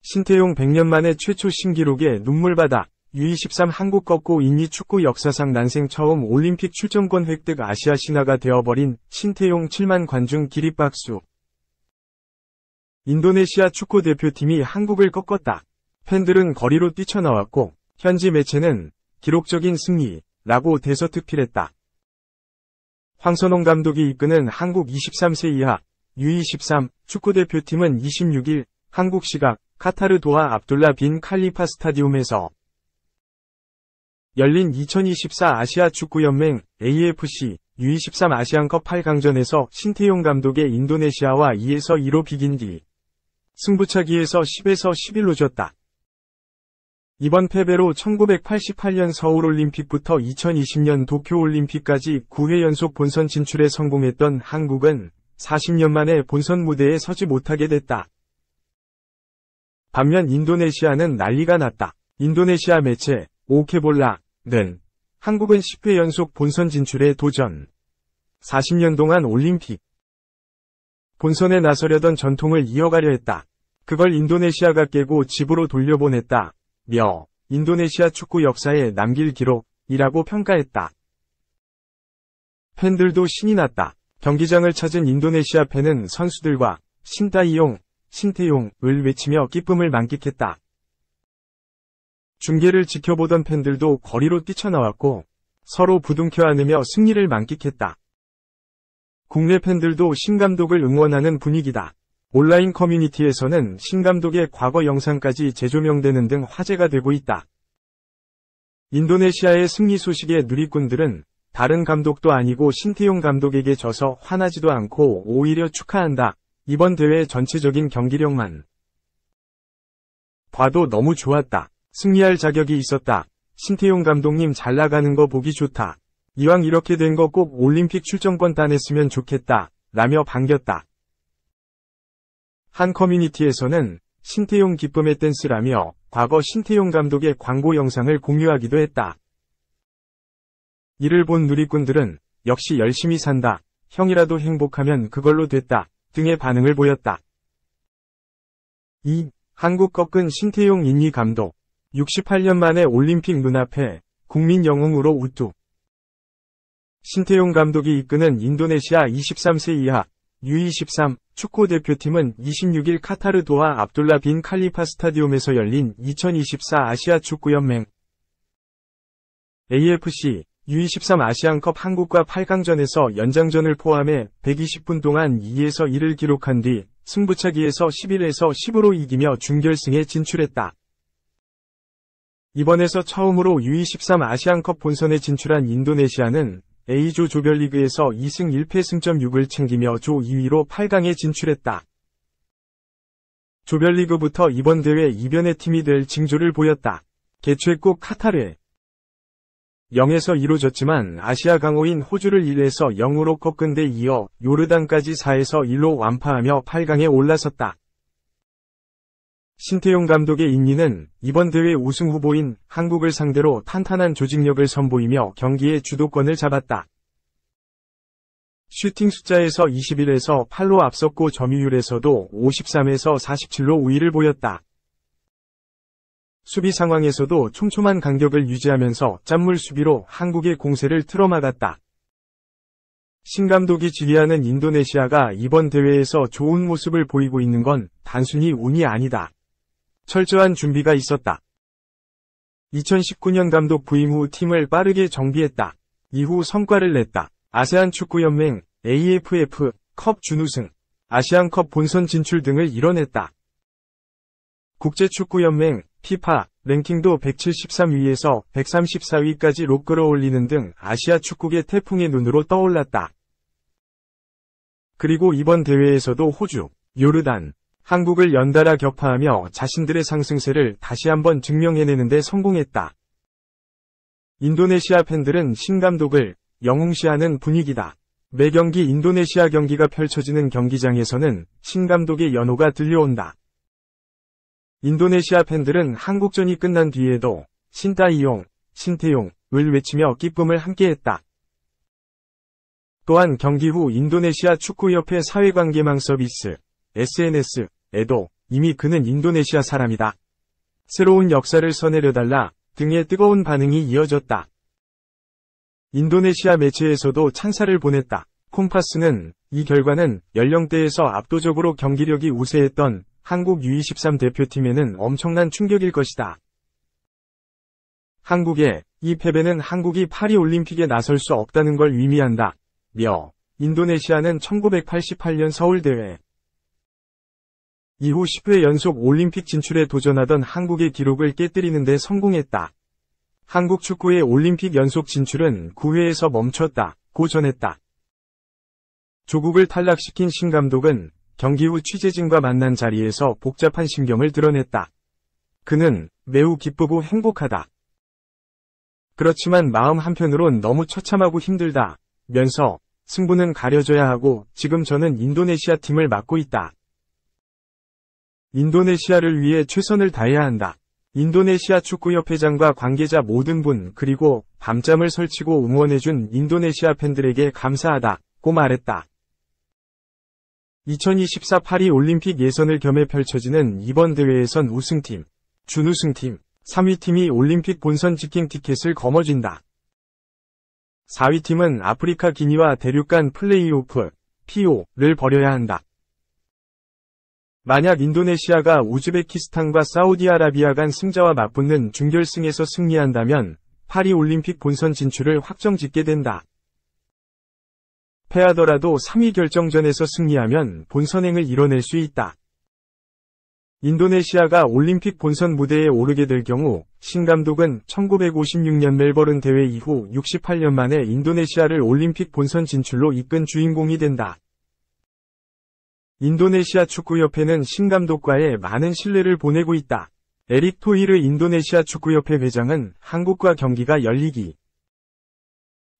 신태용 100년 만에 최초 신기록의 눈물바다, U23 한국 꺾고 인리 축구 역사상 난생 처음 올림픽 출전권 획득 아시아 신화가 되어버린 신태용 7만 관중 기립박수. 인도네시아 축구대표팀이 한국을 꺾었다. 팬들은 거리로 뛰쳐나왔고 현지 매체는 기록적인 승리라고 대서특필했다. 황선홍 감독이 이끄는 한국 23세 이하 U23 축구대표팀은 26일 한국 시각 카타르 도하 압둘라 빈 칼리파 스타디움에서 열린 2024 아시아 축구연맹 AFC U23 아시안컵 8강전에서 신태용 감독의 인도네시아와 2에서 2로 비긴 뒤 승부차기에서 10에서 11로 졌다. 이번 패배로 1988년 서울올림픽부터 2020년 도쿄올림픽까지 9회 연속 본선 진출에 성공했던 한국은 40년 만에 본선 무대에 서지 못하게 됐다. 반면 인도네시아는 난리가 났다. 인도네시아 매체 오케볼라는 한국은 10회 연속 본선 진출에 도전. 40년 동안 올림픽 본선에 나서려던 전통을 이어가려 했다. 그걸 인도네시아가 깨고 집으로 돌려보냈다. 며 인도네시아 축구 역사에 남길 기록이라고 평가했다. 팬들도 신이 났다. 경기장을 찾은 인도네시아 팬은 선수들과 신태용을 외치며 기쁨을 만끽했다. 중계를 지켜보던 팬들도 거리로 뛰쳐나왔고 서로 부둥켜 안으며 승리를 만끽했다. 국내 팬들도 신감독을 응원하는 분위기다. 온라인 커뮤니티에서는 신감독의 과거 영상까지 재조명되는 등 화제가 되고 있다. 인도네시아의 승리 소식에 누리꾼들은 다른 감독도 아니고 신태용 감독에게 져서 화나지도 않고 오히려 축하한다. 이번 대회 전체적인 경기력만 봐도 너무 좋았다. 승리할 자격이 있었다. 신태용 감독님 잘 나가는 거 보기 좋다. 이왕 이렇게 된 거 꼭 올림픽 출전권 따냈으면 좋겠다. 라며 반겼다. 한 커뮤니티에서는 신태용 기쁨의 댄스라며 과거 신태용 감독의 광고 영상을 공유하기도 했다. 이를 본 누리꾼들은 역시 열심히 산다. 형이라도 행복하면 그걸로 됐다. 등의 반응을 보였다. 2. 한국 꺾은 신태용 인리 감독. 68년 만에 올림픽 눈앞에 국민 영웅으로 우뚝. 신태용 감독이 이끄는 인도네시아 23세 이하 U23 축구대표팀은 26일 카타르 도하 압둘라 빈 칼리파 스타디움에서 열린 2024 아시아 축구연맹 AFC U23 아시안컵 한국과 8강전에서 연장전을 포함해 120분 동안 2에서 1을 기록한 뒤 승부차기에서 11에서 10으로 이기며 준결승에 진출했다. 이번에서 처음으로 U23 아시안컵 본선에 진출한 인도네시아는 A조 조별리그에서 2승 1패 승점 6을 챙기며 조 2위로 8강에 진출했다. 조별리그부터 이번 대회 이변의 팀이 될 징조를 보였다. 개최국 카타르에 0에서 2로 졌지만 아시아 강호인 호주를 1에서 0으로 꺾은 데 이어 요르단까지 4에서 1로 완파하며 8강에 올라섰다. 신태용 감독의 인리는 이번 대회 우승 후보인 한국을 상대로 탄탄한 조직력을 선보이며 경기의 주도권을 잡았다. 슈팅 숫자에서 21에서 8로 앞섰고 점유율에서도 53에서 47로 우위를 보였다. 수비 상황에서도 촘촘한 간격을 유지하면서 짠물 수비로 한국의 공세를 틀어막았다. 신 감독이 지휘하는 인도네시아가 이번 대회에서 좋은 모습을 보이고 있는 건 단순히 운이 아니다. 철저한 준비가 있었다. 2019년 감독 부임 후 팀을 빠르게 정비했다. 이후 성과를 냈다. 아세안 축구연맹 AFF 컵 준우승, 아시안컵 본선 진출 등을 이뤄냈다. 국제축구연맹 FIFA 랭킹도 173위에서 134위까지로 끌어올리는 등 아시아 축구계 태풍의 눈으로 떠올랐다. 그리고 이번 대회에서도 호주, 요르단, 한국을 연달아 격파하며 자신들의 상승세를 다시 한번 증명해내는 데 성공했다. 인도네시아 팬들은 신 감독을 영웅시하는 분위기다. 매 경기 인도네시아 경기가 펼쳐지는 경기장에서는 신 감독의 연호가 들려온다. 인도네시아 팬들은 한국전이 끝난 뒤에도 신태용을 외치며 기쁨을 함께했다. 또한 경기 후 인도네시아 축구협회 사회관계망 서비스 SNS에도 이미 그는 인도네시아 사람이다. 새로운 역사를 써내려달라 등의 뜨거운 반응이 이어졌다. 인도네시아 매체에서도 찬사를 보냈다. 콤파스는 이 결과는 연령대에서 압도적으로 경기력이 우세했던 한국 U23 대표팀에는 엄청난 충격일 것이다. 한국의 이 패배는 한국이 파리올림픽에 나설 수 없다는 걸 의미한다. 며 인도네시아는 1988년 서울대회 이후 10회 연속 올림픽 진출에 도전하던 한국의 기록을 깨뜨리는 데 성공했다. 한국 축구의 올림픽 연속 진출은 9회에서 멈췄다고 전했다. 조국을 탈락시킨 신 감독은 경기 후 취재진과 만난 자리에서 복잡한 심경을 드러냈다. 그는 매우 기쁘고 행복하다. 그렇지만 마음 한편으론 너무 처참하고 힘들다. 면서 승부는 가려져야 하고 지금 저는 인도네시아 팀을 맡고 있다. 인도네시아를 위해 최선을 다해야 한다. 인도네시아 축구협회장과 관계자 모든 분 그리고 밤잠을 설치고 응원해준 인도네시아 팬들에게 감사하다고 말했다. 2024 파리 올림픽 예선을 겸해 펼쳐지는 이번 대회에선 우승팀, 준우승팀, 3위팀이 올림픽 본선 직행 티켓을 거머쥔다. 4위팀은 아프리카 기니와 대륙 간 플레이오프, PO를 벌여야 한다. 만약 인도네시아가 우즈베키스탄과 사우디아라비아 간 승자와 맞붙는 준결승에서 승리한다면 파리 올림픽 본선 진출을 확정짓게 된다. 패하더라도 3위 결정전에서 승리하면 본선행을 이뤄낼 수 있다. 인도네시아가 올림픽 본선 무대에 오르게 될 경우 신 감독은 1956년 멜버른 대회 이후 68년 만에 인도네시아를 올림픽 본선 진출로 이끈 주인공이 된다. 인도네시아 축구협회는 신 감독과의 많은 신뢰를 보내고 있다. 에릭 토이르 인도네시아 축구협회 회장은 한국과 경기가 열리기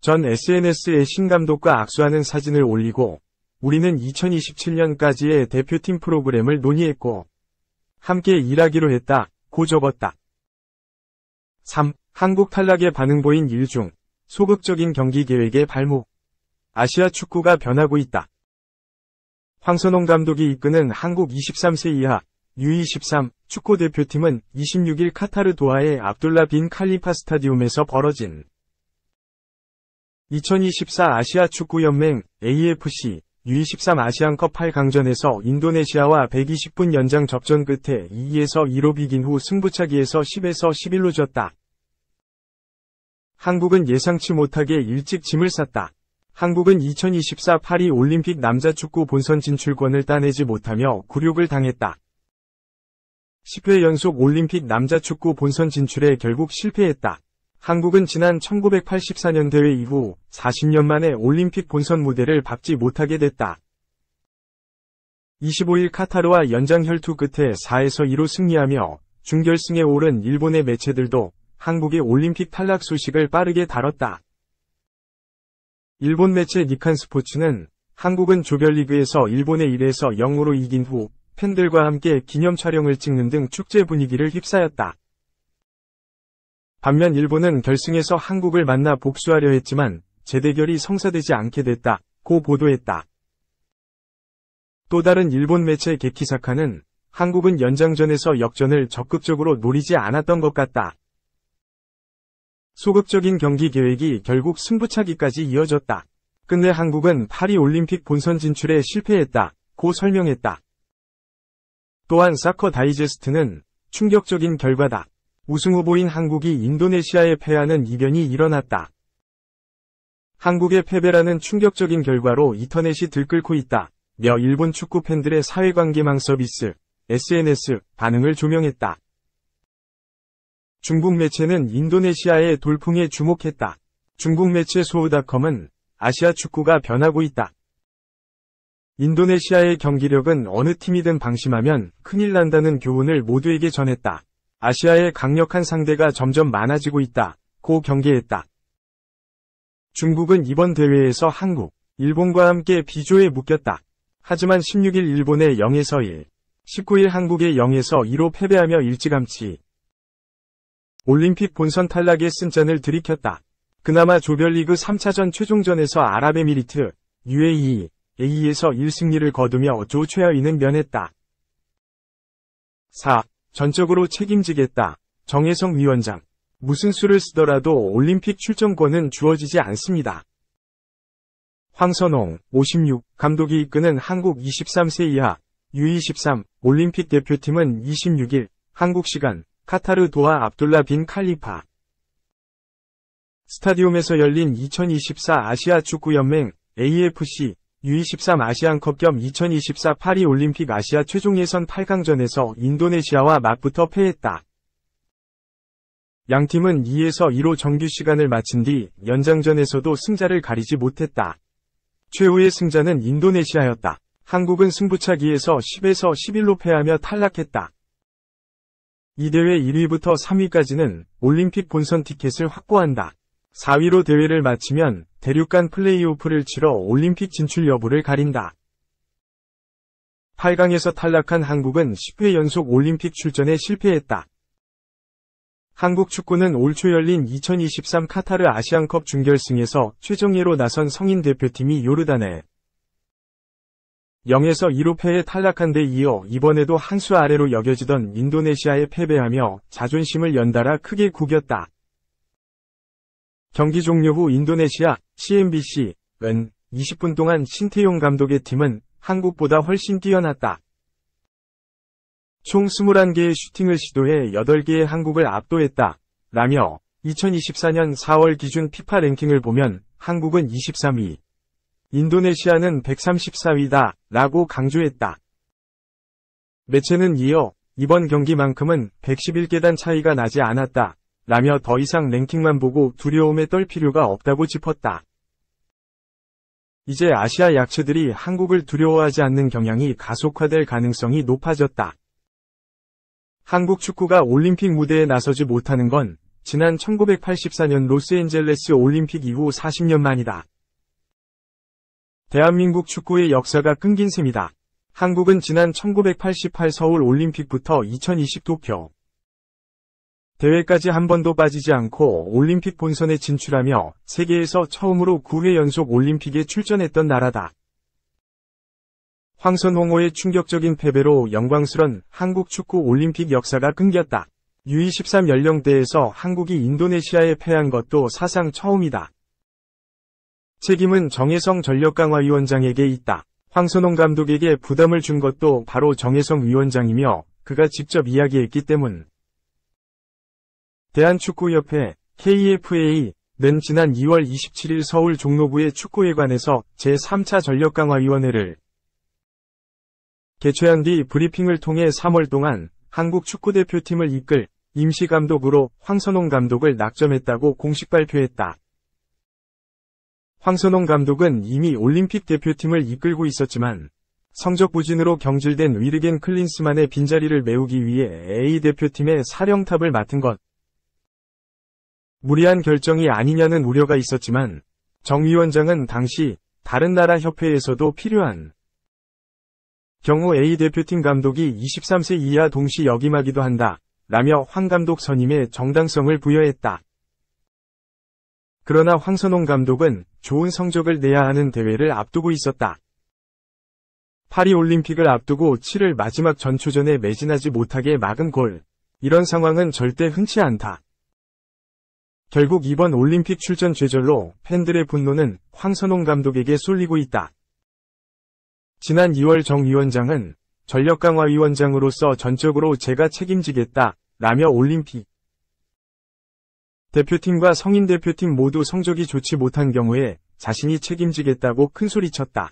전 SNS에 신 감독과 악수하는 사진을 올리고 우리는 2027년까지의 대표팀 프로그램을 논의했고 함께 일하기로 했다고 적었다. 3. 한국 탈락에 반응 보인 일중 소극적인 경기 계획의 발목. 아시아 축구가 변하고 있다. 황선홍 감독이 이끄는 한국 23세 이하 U23 축구대표팀은 26일 카타르 도하의 압둘라 빈 칼리파 스타디움에서 벌어진 2024 아시아 축구연맹 AFC U23 아시안컵 8강전에서 인도네시아와 120분 연장 접전 끝에 2에서 2로 비긴 후 승부차기에서 10에서 11로 졌다. 한국은 예상치 못하게 일찍 짐을 쌌다. 한국은 2024 파리 올림픽 남자축구 본선 진출권을 따내지 못하며 굴욕을 당했다. 10회 연속 올림픽 남자축구 본선 진출에 결국 실패했다. 한국은 지난 1984년 대회 이후 40년 만에 올림픽 본선 무대를 밟지 못하게 됐다. 25일 카타르와 연장 혈투 끝에 4에서 2로 승리하며 준결승에 오른 일본의 매체들도 한국의 올림픽 탈락 소식을 빠르게 다뤘다. 일본 매체 니칸 스포츠는 한국은 조별리그에서 일본에 1에서 0으로 이긴 후 팬들과 함께 기념 촬영을 찍는 등 축제 분위기를 휩싸였다. 반면 일본은 결승에서 한국을 만나 복수하려 했지만 재대결이 성사되지 않게 됐다고 보도했다. 또 다른 일본 매체 게키사카는 한국은 연장전에서 역전을 적극적으로 노리지 않았던 것 같다. 소극적인 경기 계획이 결국 승부차기까지 이어졌다. 끝내 한국은 파리 올림픽 본선 진출에 실패했다고 설명했다. 또한 사커 다이제스트는 충격적인 결과다. 우승 후보인 한국이 인도네시아에 패하는 이변이 일어났다. 한국의 패배라는 충격적인 결과로 인터넷이 들끓고 있다. 며 일본 축구 팬들의 사회관계망 서비스 SNS 반응을 조명했다. 중국 매체는 인도네시아의 돌풍에 주목했다. 중국 매체 소우닷컴은 아시아 축구가 변하고 있다. 인도네시아의 경기력은 어느 팀이든 방심하면 큰일 난다는 교훈을 모두에게 전했다. 아시아의 강력한 상대가 점점 많아지고 있다고 경계했다. 중국은 이번 대회에서 한국, 일본과 함께 B조에 묶였다. 하지만 16일 일본의 0에서 1, 19일 한국의 0에서 2로 패배하며 일찌감치 올림픽 본선 탈락의 쓴잔을 들이켰다. 그나마 조별리그 3차전 최종전에서 아랍에미리트, UAE, A에서 1승리를 거두며 조 최하위는 면했다. 4. 전적으로 책임지겠다. 정혜성 위원장. 무슨 수를 쓰더라도 올림픽 출전권은 주어지지 않습니다. 황선홍, 56, 감독이 이끄는 한국 23세 이하 U23 올림픽 대표팀은 26일 한국 시간 카타르 도하 압둘라 빈 칼리파 스타디움에서 열린 2024 아시아 축구연맹 AFC U23 아시안컵 겸 2024 파리올림픽 아시아 최종 예선 8강전에서 인도네시아와 맞붙어 패했다. 양팀은 2에서 2로 정규 시간을 마친 뒤 연장전에서도 승자를 가리지 못했다. 최후의 승자는 인도네시아였다. 한국은 승부차기에서 10에서 11로 패하며 탈락했다. 이 대회 1위부터 3위까지는 올림픽 본선 티켓을 확보한다. 4위로 대회를 마치면 대륙간 플레이오프를 치러 올림픽 진출 여부를 가린다. 8강에서 탈락한 한국은 10회 연속 올림픽 출전에 실패했다. 한국 축구는 올 초 열린 2023 카타르 아시안컵 준결승에서 최정예로 나선 성인 대표팀이 요르단에 0에서 2로 패해 탈락한 데 이어 이번에도 한 수 아래로 여겨지던 인도네시아에 패배하며 자존심을 연달아 크게 구겼다. 경기 종료 후 인도네시아 CNBC은 20분 동안 신태용 감독의 팀은 한국보다 훨씬 뛰어났다. 총 21개의 슈팅을 시도해 8개의 한국을 압도했다. 라며 2024년 4월 기준 피파 랭킹을 보면 한국은 23위, 인도네시아는 134위다. 라고 강조했다. 매체는 이어 이번 경기만큼은 111계단 차이가 나지 않았다. 라며 더 이상 랭킹만 보고 두려움에 떨 필요가 없다고 짚었다. 이제 아시아 약체들이 한국을 두려워하지 않는 경향이 가속화될 가능성이 높아졌다. 한국 축구가 올림픽 무대에 나서지 못하는 건 지난 1984년 로스앤젤레스 올림픽 이후 40년 만이다. 대한민국 축구의 역사가 끊긴 셈이다. 한국은 지난 1988 서울 올림픽부터 2020 도쿄 대회까지 한 번도 빠지지 않고 올림픽 본선에 진출하며 세계에서 처음으로 9회 연속 올림픽에 출전했던 나라다. 황선홍호의 충격적인 패배로 영광스런 한국 축구 올림픽 역사가 끊겼다. U23 연령대에서 한국이 인도네시아에 패한 것도 사상 처음이다. 책임은 정혜성 전력강화위원장에게 있다. 황선홍 감독에게 부담을 준 것도 바로 정혜성 위원장이며 그가 직접 이야기했기 때문. 대한축구협회 KFA는 지난 2월 27일 서울 종로구의 축구회관에서 제3차 전력강화위원회를 개최한 뒤 브리핑을 통해 3월 동안 한국 축구대표팀을 이끌 임시감독으로 황선홍 감독을 낙점했다고 공식 발표했다. 황선홍 감독은 이미 올림픽 대표팀을 이끌고 있었지만 성적 부진으로 경질된 위르겐 클린스만의 빈자리를 메우기 위해 A대표팀의 사령탑을 맡은 것. 무리한 결정이 아니냐는 우려가 있었지만 정 위원장은 당시 다른 나라 협회에서도 필요한 경우 A대표팀 감독이 23세 이하 동시 역임하기도 한다. 라며 황 감독 선임에 정당성을 부여했다. 그러나 황선홍 감독은 좋은 성적을 내야 하는 대회를 앞두고 있었다. 파리올림픽을 앞두고 치를 마지막 전초전에 매진하지 못하게 막은 골. 이런 상황은 절대 흔치 않다. 결국 이번 올림픽 출전 좌절로 팬들의 분노는 황선홍 감독에게 쏠리고 있다. 지난 2월 정 위원장은 전력강화위원장으로서 전적으로 제가 책임지겠다. 라며 올림픽 대표팀과 성인 대표팀 모두 성적이 좋지 못한 경우에 자신이 책임지겠다고 큰소리쳤다.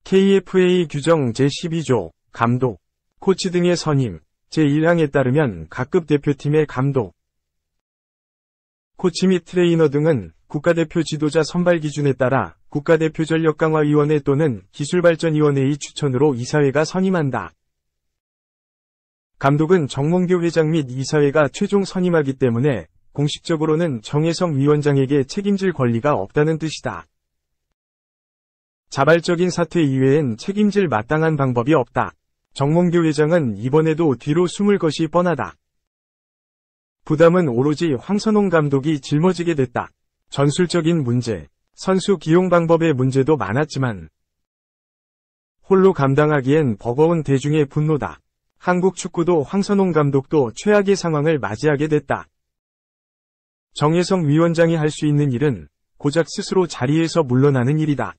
KFA 규정 제12조 감독, 코치 등의 선임 제1항에 따르면 각급 대표팀의 감독, 코치 및 트레이너 등은 국가대표 지도자 선발 기준에 따라 국가대표 전력강화위원회 또는 기술발전위원회의 추천으로 이사회가 선임한다. 감독은 정몽규 회장 및 이사회가 최종 선임하기 때문에 공식적으로는 정혜성 위원장에게 책임질 권리가 없다는 뜻이다. 자발적인 사퇴 이외엔 책임질 마땅한 방법이 없다. 정몽규 회장은 이번에도 뒤로 숨을 것이 뻔하다. 부담은 오로지 황선홍 감독이 짊어지게 됐다. 전술적인 문제, 선수 기용 방법의 문제도 많았지만 홀로 감당하기엔 버거운 대중의 분노다. 한국 축구도 황선홍 감독도 최악의 상황을 맞이하게 됐다. 정혜성 위원장이 할 수 있는 일은 고작 스스로 자리에서 물러나는 일이다.